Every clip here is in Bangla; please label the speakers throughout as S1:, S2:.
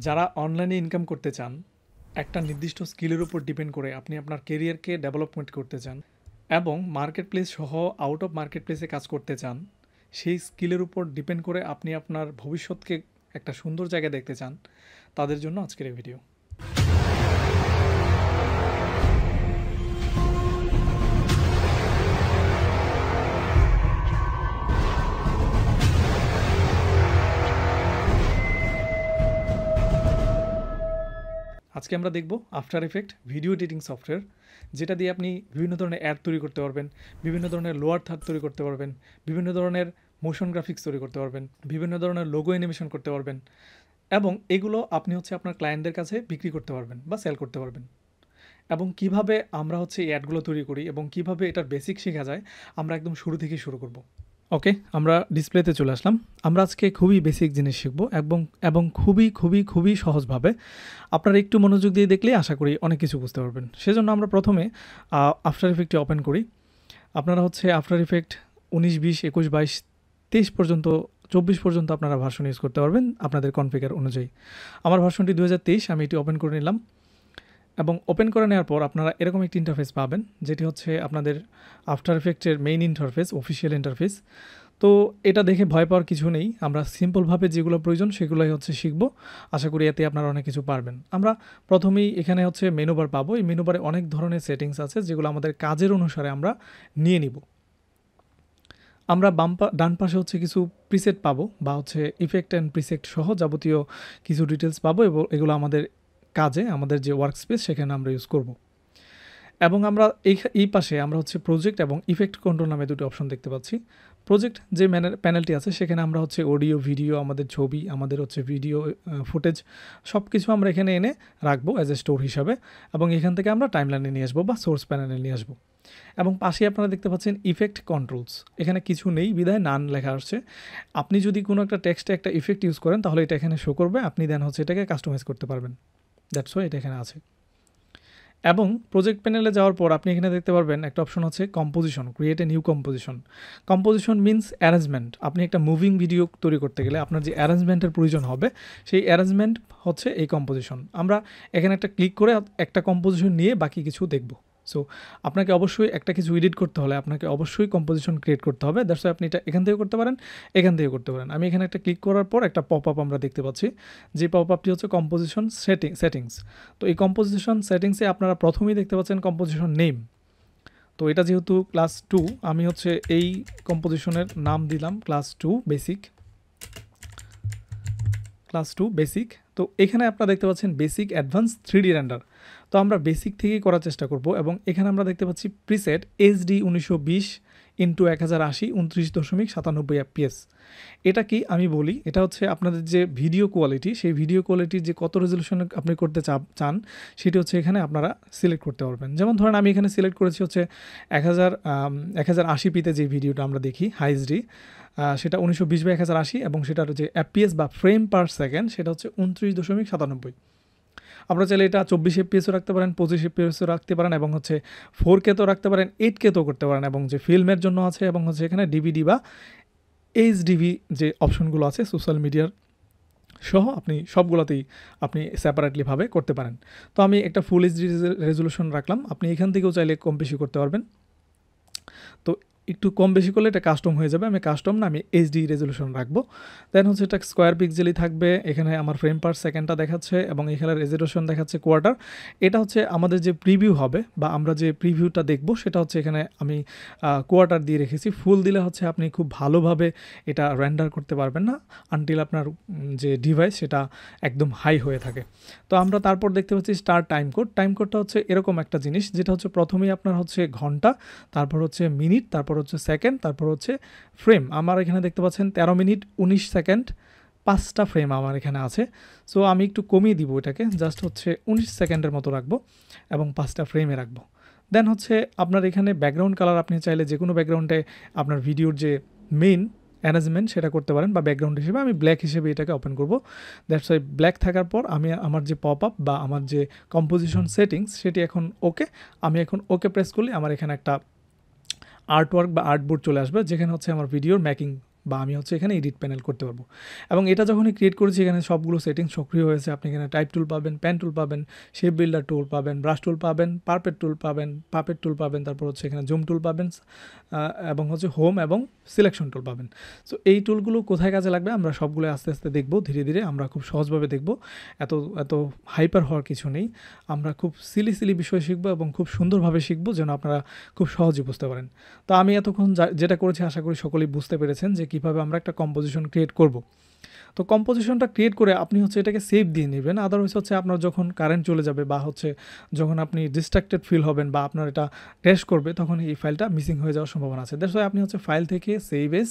S1: যারা অনলাইনে ইনকাম করতে চান, একটা নির্দিষ্ট স্কিলের উপর ডিপেন্ড করে আপনি আপনার কেরিয়ারকে ডেভেলপমেন্ট করতে চান এবং মার্কেট প্লেস সহ আউট অফ মার্কেট প্লেসে কাজ করতে চান, সেই স্কিলের উপর ডিপেন্ড করে আপনি আপনার ভবিষ্যৎকে একটা সুন্দর জায়গায় দেখতে চান, তাদের জন্য আজকের এই ভিডিও। আজকে আমরা দেখব after effect video editing software, যেটা দিয়ে আপনি বিভিন্ন ধরনের অ্যাড তৈরি করতে পারবেন, বিভিন্ন ধরনের লোয়ার থার্ড তৈরি করতে পারবেন, বিভিন্ন ধরনের মোশন গ্রাফিক্স তৈরি করতে পারবেন, বিভিন্ন ধরনের লোগো অ্যানিমেশন করতে পারবেন এবং এগুলো আপনি আপনার ক্লায়েন্টদের কাছে বিক্রি করতে পারবেন বা সেল করতে পারবেন। এবং কিভাবে আমরা এই অ্যাডগুলো তৈরি করি এবং কিভাবে এটার বেসিক শেখা যায়, আমরা একদম শুরু থেকেই শুরু করব। ওকে, আমরা ডিসপ্লেতে চলে আসলাম। আমরা আজকে খুবই বেসিক জিনিস শিখব এবং এবং খুবই খুবই খুবই সহজভাবে। আপনারা একটু মনোযোগ দিয়ে দেখলে আশা করি অনেক কিছু বুঝতে পারবেন। সেজন্য আমরা প্রথমে আফটার ইফেক্টটি ওপেন করি। আপনারা আফটার ইফেক্ট 19, 20, 21, 22, 23 পর্যন্ত, 24 পর্যন্ত আপনারা ভার্সন ইউজ করতে পারবেন আপনাদের কনফিগার অনুযায়ী। আমার ভার্সনটি 2023, আমি এটি ওপেন করে নিলাম এবং ওপেন করে নেওয়ার পর আপনারা এরকম একটি ইন্টারফেস পাবেন, যেটি আপনাদের আফটার ইফেক্টের মেইন ইন্টারফেস, অফিসিয়াল ইন্টারফেস। তো এটা দেখে ভয় পাওয়ার কিছু নেই। আমরা সিম্পলভাবে যেগুলো প্রয়োজন সেগুলোই শিখব। আশা করি এতে আপনারা অনেক কিছু পারবেন। আমরা প্রথমেই এখানে মেনু বার পাবো। এই মেনু বারে অনেক ধরনের সেটিংস আছে, যেগুলো আমাদের কাজের অনুসারে আমরা নিয়ে নিব। আমরা ডান পাশে কিছু প্রিসেট পাবো, বা ইফেক্ট অ্যান্ড প্রিসেট সহ যাবতীয় কিছু ডিটেলস পাবো, এবং এগুলো আমাদের কাজে, আমাদের যে ওয়ার্ক স্পেস সেখানে আমরা ইউজ করব। এবং আমরা এই পাশে আমরা প্রজেক্ট এবং ইফেক্ট কন্ট্রোল নামে দুটো অপশন দেখতে পাচ্ছি। প্রজেক্ট যে প্যানেলটি আছে সেখানে আমরা অডিও, ভিডিও, আমাদের ছবি, আমাদের ভিডিও ফুটেজ সব কিছু আমরা এখানে এনে রাখবো অ্যাজ এ স্টোর হিসাবে, এবং এখান থেকে আমরা টাইমলাইনে নিয়ে আসবো বা সোর্স প্যানেলে নিয়ে আসবো। এবং পাশে আপনারা দেখতে পাচ্ছেন ইফেক্ট কন্ট্রোলস। এখানে কিছু নেই বিধায় নান লেখা আসছে। আপনি যদি কোনো একটা টেক্সটে একটা ইফেক্ট ইউজ করেন তাহলে এটা এখানে শো করবে, আপনি দেন এটাকে কাস্টমাইজ করতে পারবেন। দ্যাটস ওয়াই এটা এখানে আছে। এবং প্রজেক্ট প্যানেলে যাওয়ার পর আপনি এখানে দেখতে পারবেন একটা অপশন আছে composition, create a new composition. Composition means arrangement. আপনি একটা মুভিং ভিডিও তৈরি করতে গেলে আপনার যে অ্যারেঞ্জমেন্টের প্রয়োজন হবে, সেই অ্যারেঞ্জমেন্ট এই কম্পোজিশন। আমরা এখানে একটা ক্লিক করে একটা কম্পোজিশন নিয়ে বাকি কিছু দেখব। সো আপনাকে অবশ্যই একটা কিছু এডিট করতে হলে আপনাকে অবশ্যই কম্পোজিশন ক্রিয়েট করতে হবে। দ্যাটস ওয়াই আপনি এটা এখান থেকে করতে পারেন, এখান থেকে করতে পারেন। আমি এখানে একটা ক্লিক করার পর একটা পপ আপ আমরা দেখতে পাচ্ছি, যে পপ আপটি কম্পোজিশন সেটিংস। তো এই কম্পোজিশন সেটিংসে আপনারা প্রথমেই দেখতে পাচ্ছেন কম্পোজিশন নেম। তো এটা যেহেতু ক্লাস 2, আমি এই কম্পোজিশনের নাম দিলাম ক্লাস 2 বেসিক। Class 2 basic. তো এখানে আপনারা দেখতে পাচ্ছেন বেসিক, অ্যাডভান্স, 3D রেন্ডার। তো আমরা বেসিক থেকেই করার চেষ্টা করব। এবং এখানে আমরা দেখতে পাচ্ছি প্রিসেট HD 1920x1080 29.97 FPS। এটা কি আমি বলি, এটা আপনাদের যে ভিডিও কোয়ালিটি, সেই ভিডিও কোয়ালিটির যে কত রেজলিউশন আপনি করতে চান সেটি এখানে আপনারা সিলেক্ট করতে পারবেন। যেমন ধরেন আমি এখানে সিলেক্ট করেছি 1080p-তে যে ভিডিওটা আমরা দেখি হাই এইচডি, সেটা 1920x1080, এবং সেটার যে FPS বা ফ্রেম পার সেকেন্ড সেটা 29.97। আপনারা চাইলে এটা 24 FPS রাখতে পারেন, 25 FPS রাখতে পারেন, এবং 4K তো রাখতে পারেন, 8K তো করতে পারেন, এবং যে ফিল্মের জন্য আছে, এবং এখানে DVD বা HDV যে অপশনগুলো আছে সোশ্যাল মিডিয়ার সহ আপনি সবগুলোতেই আপনি সেপারেটলিভাবে করতে পারেন। তো আমি একটা ফুল এইচডি রেজলিউশন রাখলাম। আপনি এখান থেকেও চাইলে কম বেশি করতে পারবেন। তো একটু কম বেশি করলে এটা কাস্টম হয়ে যাবে। আমি কাস্টম না, আমি এইচডি রেজলিউশন রাখবো। দেন এটা স্কোয়ার পিক্সেলই থাকবে। এখানে আমার ফ্রেম পার সেকেন্ডটা দেখাচ্ছে, এবং এখানে রেজলিউশন দেখাচ্ছে কোয়ার্টার। এটা আমাদের যে প্রিভিউ হবে বা আমরা যে প্রিভিউটা দেখব সেটা এখানে আমি কোয়ার্টার দিয়ে রেখেছি। ফুল দিলে আপনি খুব ভালোভাবে এটা রেন্ডার করতে পারবেন না আনটিল আপনার যে ডিভাইস সেটা একদম হাই হয়ে থাকে। তো আমরা তারপর দেখতে পাচ্ছি স্টার টাইম কোড। টাইম কোডটা এরকম একটা জিনিস, যেটা প্রথমেই আপনার ঘন্টা, তারপর মিনিট, তারপর সেকেন্ড, তারপর ফ্রেম। আমার এখানে দেখতে পাচ্ছেন 13 মিনিট 19 সেকেন্ড 5টা ফ্রেম আমার এখানে আছে। সো আমি একটু কমিয়ে দিব, এটাকে জাস্ট 19 সেকেন্ডের মতো রাখবো এবং 5টা ফ্রেমে রাখবো। দেন আপনার এখানে ব্যাকগ্রাউন্ড কালার, আপনি চাইলে যে কোনো ব্যাকগ্রাউন্ডে আপনার ভিডিওর যে মেইন অ্যারেঞ্জমেন্ট সেটা করতে পারেন, বা ব্যাকগ্রাউন্ড হিসেবে আমি ব্ল্যাক হিসেবে এটাকে ওপেন করব। দ্যাটস ওয়াই ব্ল্যাক থাকার পর আমি আমার যে পপ আপ বা আমার যে কম্পোজিশন সেটিংস সেটি এখন ওকে। আমি এখন ওকে প্রেস করলে আমার এখানে একটা আর্টওয়ার্ক বা আর্টবোর্ড চলে আসবে, যেখানে আমার ভিডিওর বা আমি হচ্ছে এখানে এডিট প্যানেল করতে পারবো। এবং এটা যখনই ক্রিয়েট করেছি এখানে সবগুলো সেটিংস সক্রিয় হয়েছে। আপনি এখানে টাইপ টুল পাবেন, পেন টুল পাবেন, শেপ বিল্ডার টুল পাবেন, ব্রাশ টুল পাবেন, পারপেট টুল পাবেন, পাপেট টুল পাবেন, তারপর হচ্ছে এখানে জুম টুল পাবেন এবং হচ্ছে হোম এবং সিলেকশন টুল পাবেন। সো এই টুলগুলো কোথায় কাজে লাগবে আমরা সবগুলো আস্তে আস্তে দেখব, ধীরে ধীরে আমরা খুব সহজভাবে দেখব। এত এত হাইপার হওয়ার কিছু নেই, আমরা খুব সিলি বিষয় শিখবো এবং খুব সুন্দরভাবে শিখবো যেন আপনারা খুব সহজে বুঝতে পারেন। তো আমি এতক্ষণ যেটা করেছি আশা করি সকলেই বুঝতে পেরেছেন যে কীভাবে আমরা একটা কম্পোজিশন ক্রিয়েট করব। তো কম্পোজিশনটা ক্রিয়েট করে আপনি হচ্ছে এটাকে সেভ দিয়ে নেবেন। আদারওয়াইজ হচ্ছে আপনার যখন কারেন্ট চলে যাবে বা হচ্ছে যখন আপনি ডিস্ট্রাক্টেড ফিল হবেন বা আপনার এটা ক্র্যাশ করবে তখন এই ফাইলটা মিসিং হয়ে যাওয়ার সম্ভাবনা আছে। দ্যাটস ওয়াই আপনি হচ্ছে ফাইল থেকে সেভ এস,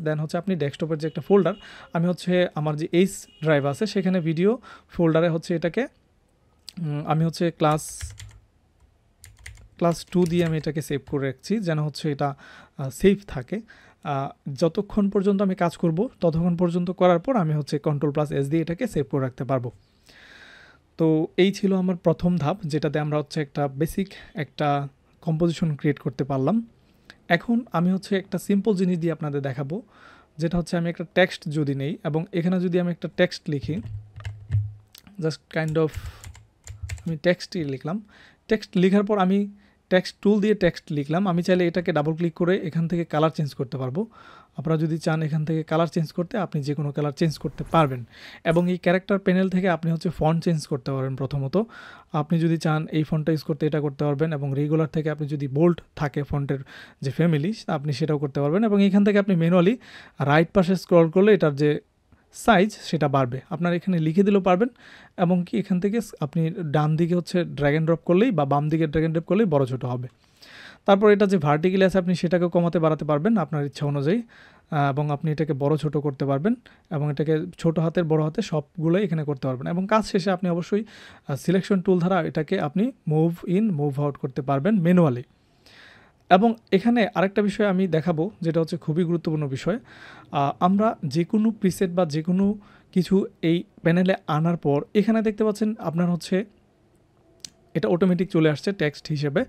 S1: দেন হচ্ছে আপনি ডেস্কটপের যে একটা ফোল্ডার, আমি হচ্ছে আমার যে এইচ ড্রাইভ আছে সেখানে ভিডিও ফোল্ডারে হচ্ছে এটাকে আমি হচ্ছে ক্লাস 2 দিয়ে আমি এটাকে সেভ করে রাখছি যেন হচ্ছে এটা সেভ থাকে। যতক্ষণ পর্যন্ত আমি কাজ করব ততক্ষণ পর্যন্ত করার পর আমি হচ্ছে Ctrl+S দিয়ে এটাকে সেভ করে রাখতে পারবো। তো এই ছিল আমার প্রথম ধাপ, যেটাতে আমরা হচ্ছে একটা বেসিক একটা কম্পোজিশন ক্রিয়েট করতে পারলাম। এখন আমি হচ্ছে একটা সিম্পল জিনিস দিয়ে আপনাদের দেখাবো, যেটা হচ্ছে আমি একটা টেক্সট যদি নেই এবং এখানে যদি আমি একটা টেক্সট লিখি, জাস্ট কাইন্ড অফ আমি টেক্সটই লিখলাম। টেক্সট লেখার পর আমি টেক্সট টুল দিয়ে টেক্সট লিখলাম। আমি চাইলে এটাকে ডাবল ক্লিক করে এখান থেকে কালার চেঞ্জ করতে পারবো। আপনারা যদি চান এখান থেকে কালার চেঞ্জ করতে আপনি যে কোনো কালার চেঞ্জ করতে পারবেন। এবং এই ক্যারেক্টার প্যানেল থেকে আপনি হচ্ছে ফন্ট চেঞ্জ করতে পারবেন। প্রথমত আপনি যদি চান এই ফন্টটা ইউজ করতে এটা করতে পারবেন, এবং রেগুলার থেকে আপনি যদি বোল্ড থাকে ফন্টের যে ফ্যামিলি আপনি সেটাও করতে পারবেন। এবং এখান থেকে আপনি ম্যানুয়ালি রাইট পাশে স্ক্রল করলে এটার যে সাইজ সেটা বাড়বে, আপনার এখানে লিখে দিলেও পারবেন। এবং কি এখান থেকে আপনি ডান দিকে হচ্ছে ড্র্যাগ অ্যান্ড ড্রপ করলেই বা বাম দিকে ড্র্যাগ অ্যান্ড ড্রপ করলেই বড় ছোটো হবে। তারপর এটা যে ভার্টিক্যালি আছে আপনি সেটাকে কমাতে বাড়াতে পারবেন আপনার ইচ্ছা অনুযায়ী, এবং আপনি এটাকে বড় ছোট করতে পারবেন এবং এটাকে ছোট হাতের বড় হাতে সবগুলোই এখানে করতে পারবেন। এবং কাজ শেষে আপনি অবশ্যই সিলেকশন টুল দ্বারা এটাকে আপনি মুভ ইন মুভ আউট করতে পারবেন ম্যানুয়ালি। এবং এখানে আরেকটা বিষয় আমি দেখাবো যেটা হচ্ছে খুবই গুরুত্বপূর্ণ বিষয়। আমরা যে কোনো প্রিসেট বা যে কোনো কিছু এই প্যানেলে আনার পর এখানে দেখতে পাচ্ছেন আপনার হচ্ছে এটা অটোমেটিক চলে আসছে টেক্সট হিসেবে।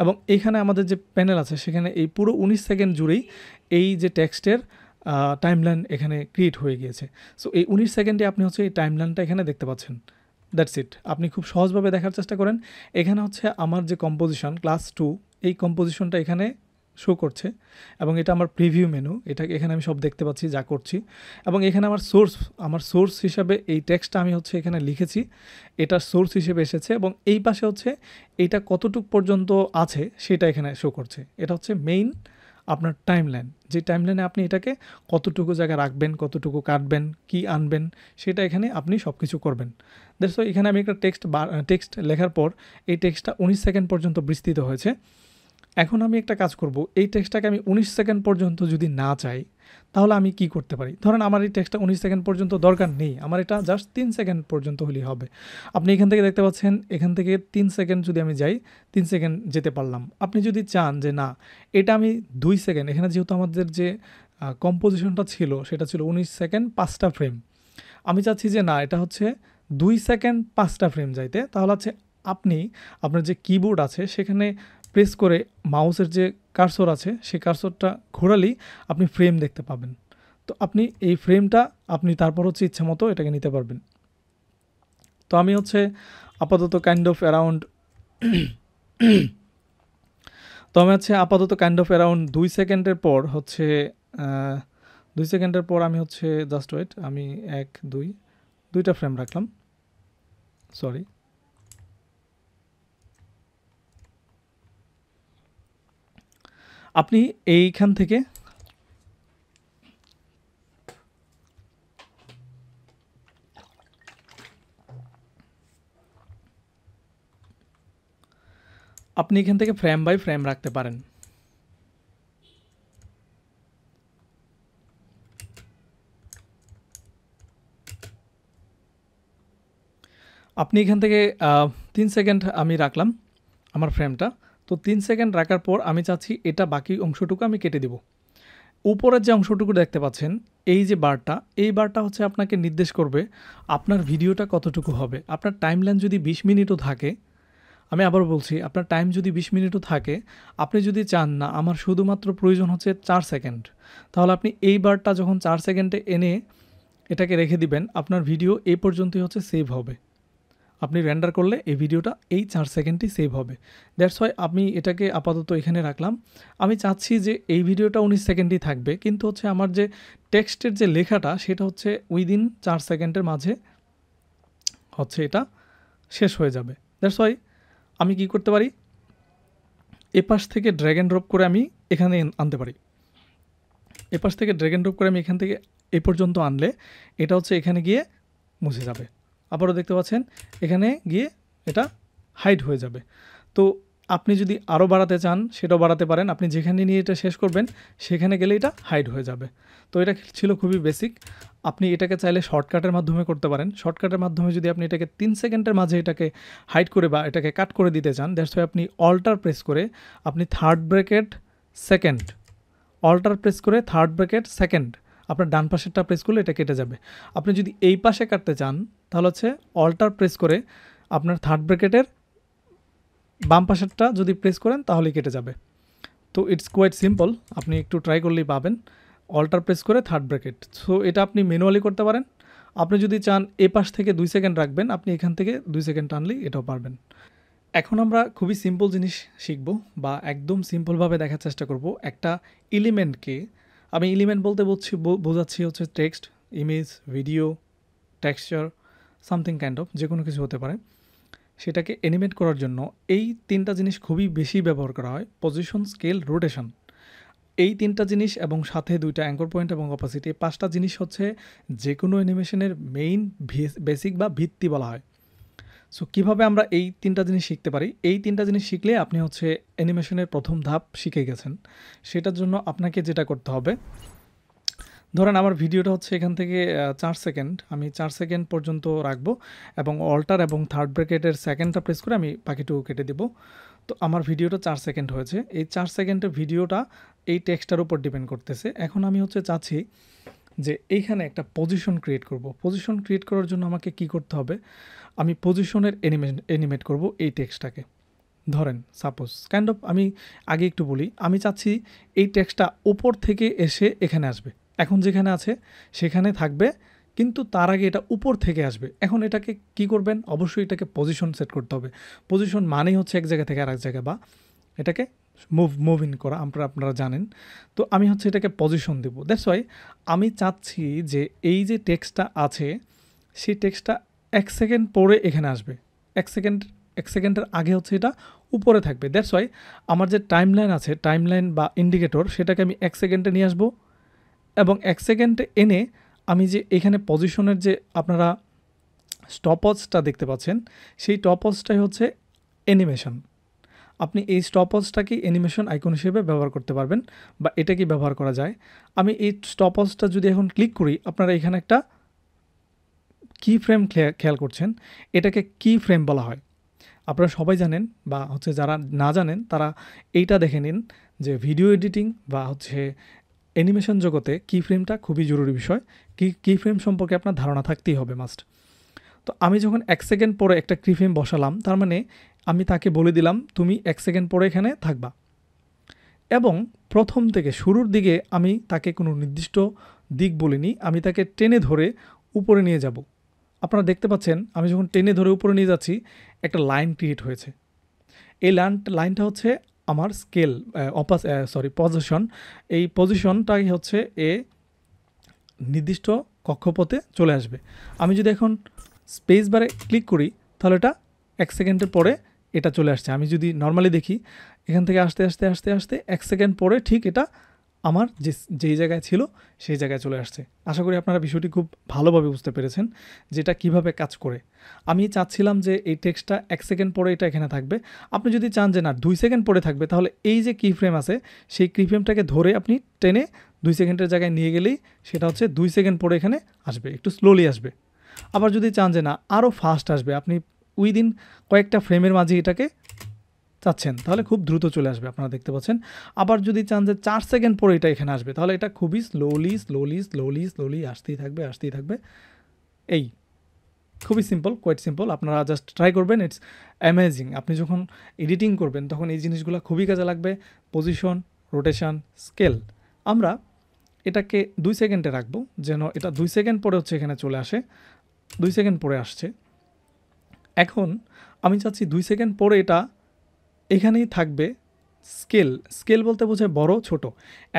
S1: এবং এখানে আমাদের যে প্যানেল আছে সেখানে এই পুরো 19 সেকেন্ড জুড়েই এই যে টেক্সটের টাইমলাইন এখানে ক্রিয়েট হয়ে গিয়েছে। সো এই 19 সেকেন্ডে আপনি হচ্ছে এই টাইমলাইনটা এখানে দেখতে পাচ্ছেন। That's it. আপনি খুব সহজভাবে দেখার চেষ্টা করেন। এখানে হচ্ছে আমার যে কম্পোজিশন ক্লাস 2 এই কম্পোজিশনটা এখানে শো করছে এবং এটা আমার প্রিভিউ মেনু, এটা এখানে আমি সব দেখতে পাচ্ছি যা করছি। এবং এখানে আমার সোর্স হিসাবে এই টেক্সটটা আমি হচ্ছে এখানে লিখেছি, এটা সোর্স হিসেবে এসেছে। এবং এই পাশে হচ্ছে এইটা কতটুক পর্যন্ত আছে সেটা এখানে শো করছে। এটা হচ্ছে মেইন আপনার টাইমলাইন, যে টাইমলাইনে আপনি এটাকে কতটুকু জায়গা রাখবেন, কতটুকু কাটবেন, কি আনবেন সেটা এখানে আপনি সব কিছু করবেন। দ্যাটস ওয়াই এখানে আমি একটা টেক্সট লেখার পর এই টেক্সটটা 19 সেকেন্ড পর্যন্ত বিস্তৃত হয়েছে। এখন আমি একটা কাজ করব, এই টেক্সটটাকে আমি 19 সেকেন্ড পর্যন্ত যদি না চাই তাহলে আমি কি করতে পারি। ধরেন আমার এই টেক্সটটা 19 সেকেন্ড পর্যন্ত দরকার নেই, আমার এটা জাস্ট 3 সেকেন্ড পর্যন্ত হলেই হবে। আপনি এখান থেকে দেখতে পাচ্ছেন এখান থেকে 3 সেকেন্ড যদি আমি যাই 3 সেকেন্ড যেতে পারলাম। আপনি যদি চান যে না এটা আমি 2 সেকেন্ড, এখানে যেহেতু আমাদের যে কম্পোজিশনটা ছিল সেটা ছিল 19 সেকেন্ড 5টা ফ্রেম, আমি চাচ্ছি যে না এটা হচ্ছে 2 সেকেন্ড 5টা ফ্রেম যাইতে, তাহলে হচ্ছে আপনি আপনার যে কিবোর্ড আছে সেখানে প্রেস করে মাউসের যে কার্সর আছে সেই কার্সরটা ঘোরালেই আপনি ফ্রেম দেখতে পাবেন। তো আপনি এই ফ্রেমটা আপনি তারপর হচ্ছে ইচ্ছা মতো এটাকে নিতে পারবেন। তো আমি হচ্ছে আপাতত কাইন্ড অফ অ্যারাউন্ড 2 সেকেন্ডের পর হচ্ছে 2 সেকেন্ডের পর আমি হচ্ছে জাস্ট ওয়েট, আমি 1 2টা ফ্রেম রাখলাম, সরি। আপনি এইখান থেকে ফ্রেম বাই ফ্রেম রাখতে পারেন। আপনি এখান থেকে 3 সেকেন্ড আমি রাখলাম আমার ফ্রেমটা। তো 3 সেকেন্ড রাখার পর আমি চাচ্ছি এটা বাকি অংশটুকু আমি কেটে দেব। উপরের যে অংশটুকু দেখতে পাচ্ছেন এই যে বারটা, এই বারটা হচ্ছে আপনাকে নির্দেশ করবে আপনার ভিডিওটা কতটুকু হবে। আপনার টাইমলাইন যদি 20 মিনিটও থাকে আমি আবার বলছি, আপনার টাইম যদি 20 মিনিটও থাকে, আপনি যদি চান না আমার শুধুমাত্র প্রয়োজন হচ্ছে 4 সেকেন্ড, তাহলে আপনি এই বারটা যখন 4 সেকেন্ডে এনে এটাকে রেখে দিবেন, আপনার ভিডিও এই পর্যন্তই হচ্ছে সেভ হবে। আপনি রেন্ডার করলে এই ভিডিওটা এই 4 সেকেন্ডই সেভ হবে। দ্যাটস ওয়াই আমি এটাকে আপাতত এখানে রাখলাম। আমি চাচ্ছি যে এই ভিডিওটা 19 সেকেন্ডই থাকবে, কিন্তু হচ্ছে আমার যে টেক্সটের যে লেখাটা সেটা হচ্ছে উইদিন 4 সেকেন্ডের মাঝে হচ্ছে এটা শেষ হয়ে যাবে। দ্যাটস ওয়াই আমি কি করতে পারি, এপাশ থেকে ড্র্যাগ অ্যান্ড ড্রপ করে আমি এখানে আনতে পারি। এপাশ থেকে ড্র্যাগ অ্যান্ড ড্রপ করে আমি এখান থেকে এ পর্যন্ত আনলে এটা হচ্ছে এখানে গিয়ে মুছে যাবে। আবারও দেখতে পাচ্ছেন এখানে গিয়ে এটা হাইড হয়ে যাবে। তো আপনি যদি আরও বাড়াতে চান সেটাও বাড়াতে পারেন। আপনি যেখানে নিয়ে এটা শেষ করবেন সেখানে গেলে এটা হাইড হয়ে যাবে। তো এটা ছিল খুবই বেসিক। আপনি এটাকে চাইলে শর্টকাটের মাধ্যমে করতে পারেন। শর্টকাটের মাধ্যমে যদি আপনি এটাকে 3 সেকেন্ডের মাঝে এটাকে হাইড করে বা এটাকে কাট করে দিতে চান, দ্যাটস ওয়াই আপনি অল্টার প্রেস করে আপনি third bracket second, alt press করে থার্ড ব্র্যাকেট সেকেন্ড, আপনার ডান পাশেরটা প্রেস করলে এটা কেটে যাবে। আপনি যদি এই পাশে কাটতে চান তাহলে হচ্ছে অল্টার প্রেস করে আপনার থার্ড ব্র্যাকেটের বাম পাশেরটা যদি প্রেস করেন তাহলেই কেটে যাবে। তো ইটস কোয়াইট সিম্পল, আপনি একটু ট্রাই করলেই পাবেন। অল্টার প্রেস করে থার্ড ব্র্যাকেট, সো এটা আপনি ম্যানুয়ালি করতে পারেন। আপনি যদি চান এ পাশ থেকে 2 সেকেন্ড রাখবেন, আপনি এখান থেকে 2 সেকেন্ড টানলেই এটাও পারবেন। এখন আমরা খুবই সিম্পল জিনিস শিখব, বা একদম সিম্পলভাবে দেখার চেষ্টা করব। একটা এলিমেন্টকে, আমি এলিমেন্ট বলতে বোঝাচ্ছি হচ্ছে text, image, video, texture, something kind of যে কোনো কিছু হতে পারে। সেটাকে অ্যানিমেট করার জন্য এই 3টা জিনিস খুবই বেশি ব্যবহার করা হয়, পজিশন, স্কেল, রোটেশন। এই 3টা জিনিস এবং সাথে 2টা অ্যাঙ্কর পয়েন্ট এবং অপাসিটি, 5টা জিনিস হচ্ছে যে কোনো অ্যানিমেশনের মেইন বেসিক বা ভিত্তি বলা হয়। সো কীভাবে আমরা এই 3টা জিনিস শিখতে পারি? এই 3টা জিনিস শিখলে আপনি হচ্ছে অ্যানিমেশনের প্রথম ধাপ শিখে গেছেন। সেটার জন্য আপনাকে যেটা করতে হবে, ধরেন আমার ভিডিওটা হচ্ছে এখান থেকে 4 সেকেন্ড, আমি 4 সেকেন্ড পর্যন্ত রাখবো এবং অল্টার এবং থার্ড ব্র্যাকেটের সেকেন্ডটা প্রেস করে আমি বাকিটুকু কেটে দেবো। তো আমার ভিডিওটা 4 সেকেন্ড হয়েছে। এই 4 সেকেন্ডের ভিডিওটা এই টেক্সটার উপর ডিপেন্ড করতেছে। এখন আমি হচ্ছে চাচ্ছি যে এইখানে একটা পজিশন ক্রিয়েট করব। পজিশন ক্রিয়েট করার জন্য আমাকে কি করতে হবে, আমি পজিশনের অ্যানিমেট করব এই টেক্সটটাকে। ধরেন সাপোজ কাইন্ড অফ, আমি আগে একটু বলি, আমি চাচ্ছি এই টেক্সটটা উপর থেকে এসে এখানে আসবে। এখন যেখানে আছে সেখানে থাকবে, কিন্তু তার আগে এটা উপর থেকে আসবে। এখন এটাকে কি করবেন, অবশ্যই এটাকে পজিশন সেট করতে হবে। পজিশন মানেই হচ্ছে এক জায়গা থেকে আরেক জায়গায়, বা এটাকে মুভ ইন করা, আপনারা জানেন। তো আমি হচ্ছে এটাকে পজিশন দেবো। দ্যাটস ওয়াই আমি চাচ্ছি যে এই যে টেক্সটটা আছে সেই টেক্সটটা 1 সেকেন্ড পরে এখানে আসবে, 1 সেকেন্ডের আগে হচ্ছে এটা উপরে থাকবে। দ্যাটস ওয়াই আমার যে টাইমলাইন আছে, টাইমলাইন বা ইন্ডিকেটর, সেটাকে আমি 1 সেকেন্ডে নিয়ে আসবো এবং 1 সেকেন্ডে এনে আমি যে এখানে পজিশনের যে আপনারা স্টপওয়াচটা দেখতে পাচ্ছেন, সেই স্টপওয়াচটাই হচ্ছে অ্যানিমেশন। আপনি এই স্টপওয়াচটাকে অ্যানিমেশন আইকন হিসেবে ব্যবহার করতে পারবেন, বা এটা কি ব্যবহার করা যায়। আমি এই স্টপওয়াচটা যদি এখন ক্লিক করি, আপনারা এখানে একটা কি ফ্রেম খেয়াল করছেন, এটাকে কি ফ্রেম বলা হয়। আপনারা সবাই জানেন, বা হচ্ছে যারা না জানেন তারা এইটা দেখে নিন যে ভিডিও এডিটিং বা হচ্ছে অ্যানিমেশন জগতে কি ফ্রেমটা খুবই জরুরি বিষয়। কি ফ্রেম সম্পর্কে আপনার ধারণা থাকতেই হবে মাস্ট। তো আমি যখন 1 সেকেন্ড পরে একটা কি ফ্রেম বসালাম, তার মানে আমি তাকে বলে দিলাম তুমি 1 সেকেন্ড পরে এখানে থাকবা, এবং প্রথম থেকে শুরুর দিকে আমি তাকে কোনো নির্দিষ্ট দিক বলিনি, আমি তাকে টেনে ধরে উপরে নিয়ে যাব। আপনারা দেখতে পাচ্ছেন আমি যখন টেনে ধরে উপরে নিয়ে যাচ্ছি একটা লাইন ক্রিয়েট হয়েছে। এই লাইনটা হচ্ছে আমার স্কেল, পজিশন। এই পজিশনটাই হচ্ছে নির্দিষ্ট কক্ষপথে চলে আসবে। আমি যদি এখন স্পেস বারে ক্লিক করি তাহলে এটা 1 সেকেন্ডের পরে এটা চলে আসছে। আমি যদি নর্মালি দেখি এখান থেকে আস্তে 1 সেকেন্ড পরে ঠিক এটা আমার যেই জায়গায় ছিল সেই জায়গায় চলে আসছে। আশা করি আপনারা বিষয়টি খুব ভালোভাবে বুঝতে পেরেছেন যেটা কিভাবে কাজ করে। আমি চাচ্ছিলাম যে এই টেক্সটটা 1 সেকেন্ড পরে এটা এখানে থাকবে। আপনি যদি চান যে না 2 সেকেন্ড পরে থাকবে, তাহলে এই যে কি ফ্রেম আছে সেই কি ফ্রেমটাকে ধরে আপনি টেনে 2 সেকেন্ডের জায়গায় নিয়ে গেলেই সেটা হচ্ছে 2 সেকেন্ড পরে এখানে আসবে, একটু স্লোলি আসবে। আবার যদি চান যে না আরও ফাস্ট আসবে, আপনি উইদিন কয়েকটা ফ্রেমের মাঝে এটাকে চাচ্ছেন, তাহলে খুব দ্রুত চলে আসবে, আপনারা দেখতে পাচ্ছেন। আবার যদি চান যে 4 সেকেন্ড পরে এটা এখানে আসবে, তাহলে এটা খুবই স্লোলি আসতেই থাকবে। এই খুবই সিম্পল, কোয়াইট সিম্পল। আপনারা জাস্ট ট্রাই করবেন, ইটস অ্যামেজিং। আপনি যখন এডিটিং করবেন তখন এই জিনিসগুলো খুবই কাজে লাগবে। Position, rotation, scale. আমরা এটাকে 2 সেকেন্ডে রাখবো, যেন এটা 2 সেকেন্ড পরে হচ্ছে এখানে চলে আসে। 2 সেকেন্ড পরে আসছে। এখন আমি চাচ্ছি 2 সেকেন্ড পরে এটা এখানেই থাকবে। স্কেল, স্কেল বলতে বোঝায় বড় ছোট।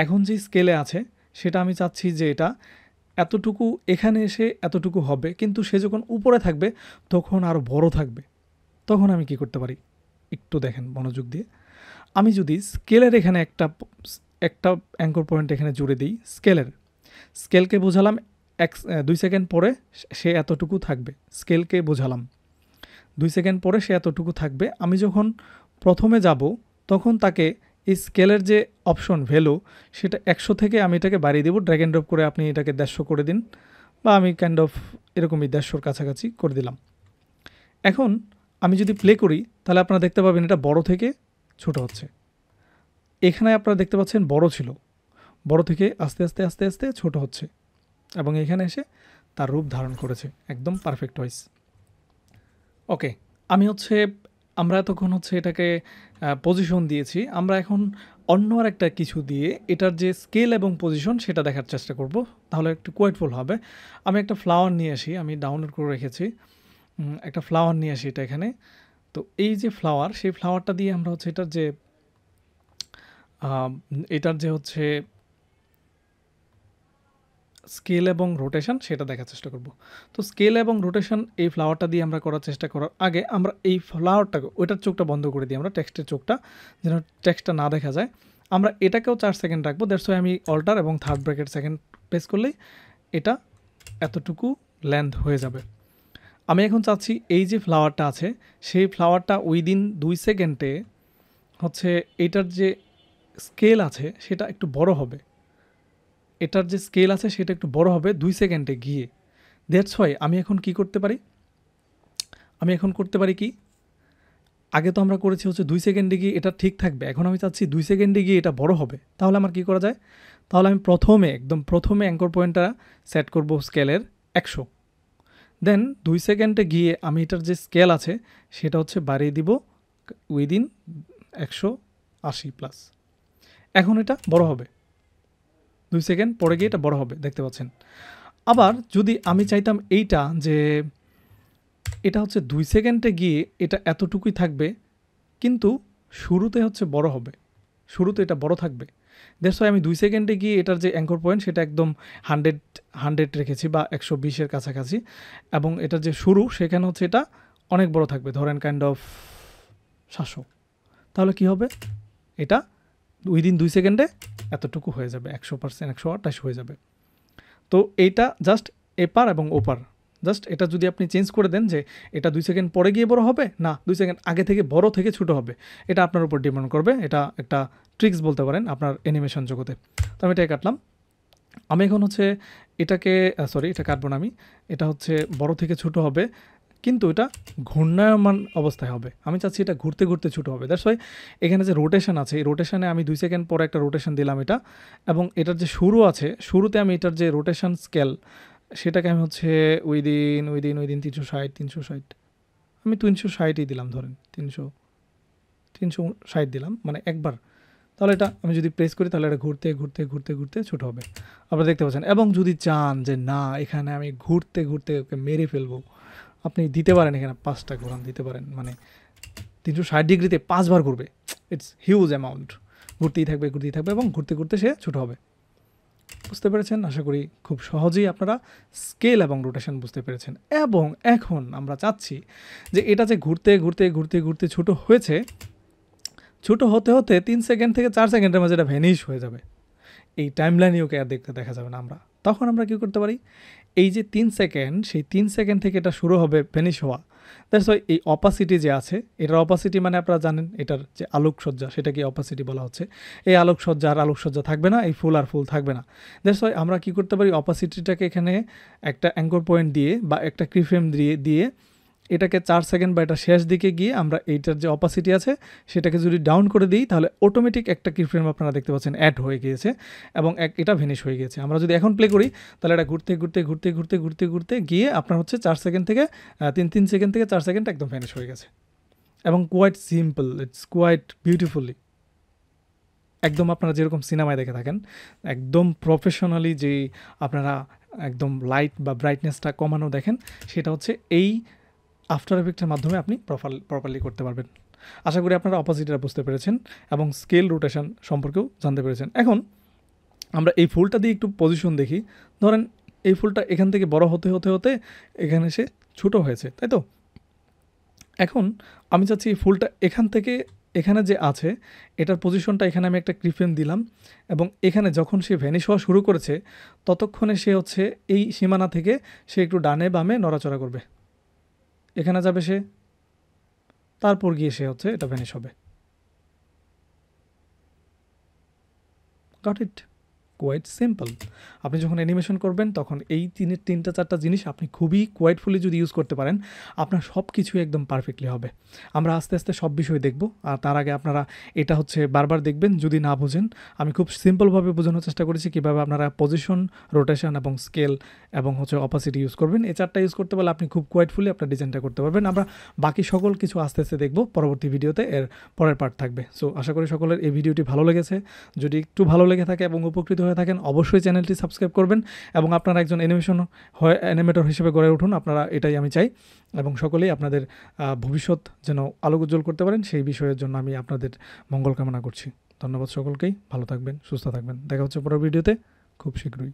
S1: এখন যে স্কেলে আছে সেটা আমি চাচ্ছি যে এটা এতটুকু এখানে এসে এতটুকু হবে, কিন্তু সে যখন উপরে থাকবে তখন আরও বড় থাকবে। তখন আমি কি করতে পারি একটু দেখেন মনোযোগ দিয়ে। আমি যদি স্কেলের এখানে একটা অ্যাঙ্কর পয়েন্ট এখানে জুড়ে দিই, স্কেলকে বোঝালাম 2 সেকেন্ড পরে সে এতটুকু থাকবে। স্কেলকে বোঝালাম 2 সেকেন্ড পরে সে এতটুকু থাকবে। আমি যখন প্রথমে যাব তখন তাকে এই স্কেলের যে অপশন ভ্যালু সেটা 100 থেকে আমি এটাকে বাড়িয়ে দেবো। ড্র্যাগ অ্যান্ড ড্রপ করে আপনি এটাকে 150 করে দিন, বা আমি কাইন্ড অফ এরকমই 150-র কাছাকাছি করে দিলাম। এখন আমি যদি প্লে করি তাহলে আপনারা দেখতে পাবেন এটা বড় থেকে ছোট হচ্ছে। এখানে আপনারা দেখতে পাচ্ছেন বড় ছিল, বড় থেকে আস্তে আস্তে আস্তে আস্তে ছোট হচ্ছে, এবং এখানে এসে তার রূপ ধারণ করেছে একদম পারফেক্ট ওয়াইজ। ওকে, আমরা এতক্ষণ এটাকে পজিশন দিয়েছি। আমরা এখন অন্য আর একটা কিছু দিয়ে এটার যে স্কেল এবং পজিশন সেটা দেখার চেষ্টা করব, তাহলে একটু কোয়াইটফুল হবে। আমি একটা ফ্লাওয়ার নিয়ে আসি, আমি ডাউনলোড করে রেখেছি। একটা ফ্লাওয়ার নিয়ে আসি এটা এখানে। তো এই যে ফ্লাওয়ার, সেই ফ্লাওয়ারটা দিয়ে আমরা এটার যে স্কেল এবং রোটেশন সেটা দেখার চেষ্টা করব। তো স্কেল এবং রোটেশন এই ফ্লাওয়ারটা দিয়ে আমরা করার চেষ্টা করার আগে আমরা এই ফ্লাওয়ারটাকে, ওইটার চোখটা বন্ধ করে দিই আমরা, টেক্সটের চোখটা, যেন টেক্সটটা না দেখা যায়। আমরা এটাকেও 4 সেকেন্ড রাখবো। দ্যাটস ওয়াই আমি অল্টার এবং থার্ড ব্র্যাকেট সেকেন্ড প্রেস করলেই এটা এতটুকু লেন্থ হয়ে যাবে। আমি এখন চাচ্ছি এই যে ফ্লাওয়ারটা আছে সেই ফ্লাওয়ারটা উইদিন 2 সেকেন্ডে এটার যে স্কেল আছে সেটা একটু বড় হবে। এটার যে স্কেল আছে সেটা একটু বড় হবে 2 সেকেন্ডে গিয়ে। দ্যাটস ওয়াই আমি এখন কি করতে পারি, কি আগে তো আমরা করেছি 2 সেকেন্ডে গিয়ে এটা ঠিক থাকবে। এখন আমি চাচ্ছি 2 সেকেন্ডে গিয়ে এটা বড় হবে। তাহলে আমার কি করা যায়? তাহলে আমি প্রথমে অ্যাঙ্কর পয়েন্টটা সেট করব স্কেলের 100। দেন 2 সেকেন্ডে গিয়ে আমি এটার যে স্কেল আছে সেটা বাড়িয়ে দিব উইদিন 180+। এখন এটা বড় হবে, 2 সেকেন্ড পরে গিয়ে এটা বড় হবে, দেখতে পাচ্ছেন। আবার যদি আমি চাইতাম এইটা যে এটা 2 সেকেন্ডে গিয়ে এটা এতটুকুই থাকবে, কিন্তু শুরুতে বড় হবে, শুরুতে এটা বড় থাকবে। দ্যাটস ওয়াই আমি 2 সেকেন্ডে গিয়ে এটার যে অ্যাঙ্কর পয়েন্ট সেটা একদম 100 রেখেছি, বা 120-এর কাছাকাছি, এবং এটার যে শুরু সেখানে এটা অনেক বড় থাকবে, ধরেন কাইন্ড অফ 700। তাহলে কি হবে? এটা উইদিন 2 সেকেন্ডে এতটুকু হয়ে যাবে, 100%, 128 হয়ে যাবে। তো এইটা জাস্ট এপার এবং ওপার, জাস্ট এটা যদি আপনি চেঞ্জ করে দেন যে এটা 2 সেকেন্ড পরে গিয়ে বড় হবে, না 2 সেকেন্ড আগে থেকে বড় থেকে ছোট হবে, এটা আপনার উপর ডিপেন্ড করবে। এটা একটা ট্রিক্স বলতে পারেন আপনার অ্যানিমেশন জগতে। তো আমি এটাই কাটলাম। আমি এখন এটাকে এটা কাটবো না আমি। এটা বড় থেকে ছোট হবে, কিন্তু এটা ঘূর্ণায়মান অবস্থায় হবে। আমি চাচ্ছি এটা ঘুরতে ঘুরতে ছোটো হবে। দ্যাটস ওয়াই এখানে যে রোটেশন আছে, এই রোটেশনে আমি 2 সেকেন্ড পরে একটা রোটেশন দিলাম এটা, এবং এটার যে শুরু আছে, শুরুতে আমি এটার যে রোটেশন স্কেল সেটাকে আমি উইদিন 360 আমি 360ই দিলাম, ধরেন 360 দিলাম, মানে একবার। তাহলে এটা আমি যদি প্রেস করি তাহলে এটা ঘুরতে ঘুরতে ঘুরতে ঘুরতে ছোটো হবে, আপনারা দেখতে পাচ্ছেন। এবং যদি চান যে না এখানে আমি ঘুরতে ঘুরতে ওকে মেরে ফেলবো, আপনি দিতে পারেন এখানে 5টা ঘোরান দিতে পারেন, মানে 360 ডিগ্রিতে 5 বার ঘুরবে। ইটস হিউজ অ্যামাউন্ট, ঘুরতেই থাকবে এবং ঘুরতে ঘুরতে সে ছোটো হবে। বুঝতে পেরেছেন? আশা করি খুব সহজেই আপনারা স্কেল এবং রোটেশন বুঝতে পেরেছেন। এবং এখন আমরা চাচ্ছি যে এটা যে ঘুরতে ঘুরতে ঘুরতে ঘুরতে ছোটো হয়েছে, ছোটো হতে হতে 3 সেকেন্ড থেকে 4 সেকেন্ডের মাঝে এটা ভ্যানিশ হয়ে যাবে। এই টাইমলাইনে ওকে আর দেখা যাবে না। তখন আমরা কী করতে পারি? এই যে 3 সেকেন্ড, সেই 3 সেকেন্ড থেকে এটা শুরু হবে ভ্যানিশ হওয়া। দ্যাটস ওয়াই এই অপাসিটি যে আছে, এটার অপাসিটি মানে আপনারা জানেন এটার যে আলোকসজ্জা সেটাকে অপাসিটি বলা হচ্ছে। এই আলোকসজ্জা থাকবে না, এই ফুল থাকবে না। দ্যাটস ওয়াই আমরা কী করতে পারি? অপাসিটিটাকে এখানে একটা অ্যাঙ্কর পয়েন্ট দিয়ে বা একটা কিফ্রেম দিয়ে এটাকে 4 সেকেন্ড বা এটা শেষ দিকে গিয়ে আমরা এইটার যে অপাসিটি আছে সেটাকে যদি ডাউন করে দিই তাহলে অটোমেটিক একটা কিফ্রেম আপনারা দেখতে পাচ্ছেন অ্যাড হয়ে গিয়েছে এবং এটা ভ্যানিশ হয়ে গিয়েছে। আমরা যদি এখন প্লে করি তাহলে এটা ঘুরতে গিয়ে আপনার হচ্ছে 4 সেকেন্ড থেকে 3 সেকেন্ড থেকে 4 সেকেন্ড একদম ভ্যানিশ হয়ে গেছে এবং quite simple, it's quite beautifully, একদম আপনারা যেরকম সিনেমায় দেখে থাকেন একদম প্রফেশনালি যে আপনারা একদম লাইট বা ব্রাইটনেসটা কমানো দেখেন সেটা হচ্ছে এই আফটার এফেক্টের মাধ্যমে আপনি প্রপারলি করতে পারবেন। আশা করি আপনারা অপোজিটটা বুঝতে পেরেছেন এবং স্কেল রোটেশন সম্পর্কেও জানতে পেরেছেন। এখন আমরা এই ফুলটা দিয়ে একটু পজিশন দেখি। ধরেন এই ফুলটা এখান থেকে বড় হতে হতে হতে এখানে এসে ছোটো হয়েছে, তাই তো? এখন আমি চাচ্ছি এই ফুলটা এখান থেকে এখানে যে আছে এটার পজিশনটা এখানে আমি একটা ক্লিপ ফ্রেম দিলাম এবং এখানে যখন সে ভ্যানিশ হওয়া শুরু করেছে ততক্ষণে সে হচ্ছে এই সীমানা থেকে সে একটু ডানে বামে নড়াচড়া করবে, এখানে যাবে সে, তারপর গিয়ে সে হচ্ছে এটা ভ্যানিশ হবে। Got it? Quite simple. আপনি যখন অ্যানিমেশন করবেন তখন এই 3-4টা জিনিস আপনি খুবই কোয়াইটফুলি যদি ইউজ করতে পারেন আপনার সব কিছুই একদম পারফেক্টলি হবে। আমরা আস্তে আস্তে সব বিষয় দেখব, আর তার আগে আপনারা এটা হচ্ছে বারবার দেখবেন। যদি না বোঝেন আমি খুব সিম্পলভাবে বোঝানোর চেষ্টা করেছি কীভাবে আপনারা পজিশন, রোটেশন এবং স্কেল এবং হচ্ছে অপাসিটি ইউজ করবেন। এই 4টা ইউজ করতে পারলে আপনি খুব কোয়াইটফুলি আপনার ডিজাইনটা করতে পারবেন। আমরা বাকি সকল কিছু আস্তে আস্তে দেখব পরবর্তী ভিডিওতে, এর পরের পার্ট থাকবে। সো আশা করি সকলের এই ভিডিওটি ভালো লেগেছে। যদি একটু ভালো লেগে থাকে এবং উপকৃত হয়ে থাকেন অবশ্যই চ্যানেলটি সাবস্ক্রাইব করবেন এবং আপনারা একজন অ্যানিমেটর হিসেবে গড়ে উঠুন, আপনারা এটাই আমি চাই। এবং সকলেই আপনাদের ভবিষ্যৎ যেন আলোক উজ্জ্বল করতে পারেন সেই বিষয়ের জন্য আমি আপনাদের মঙ্গল কামনা করছি। ধন্যবাদ সকলকেই, ভালো থাকবেন, সুস্থ থাকবেন। দেখা হচ্ছে পরের ভিডিওতে খুব শীঘ্রই।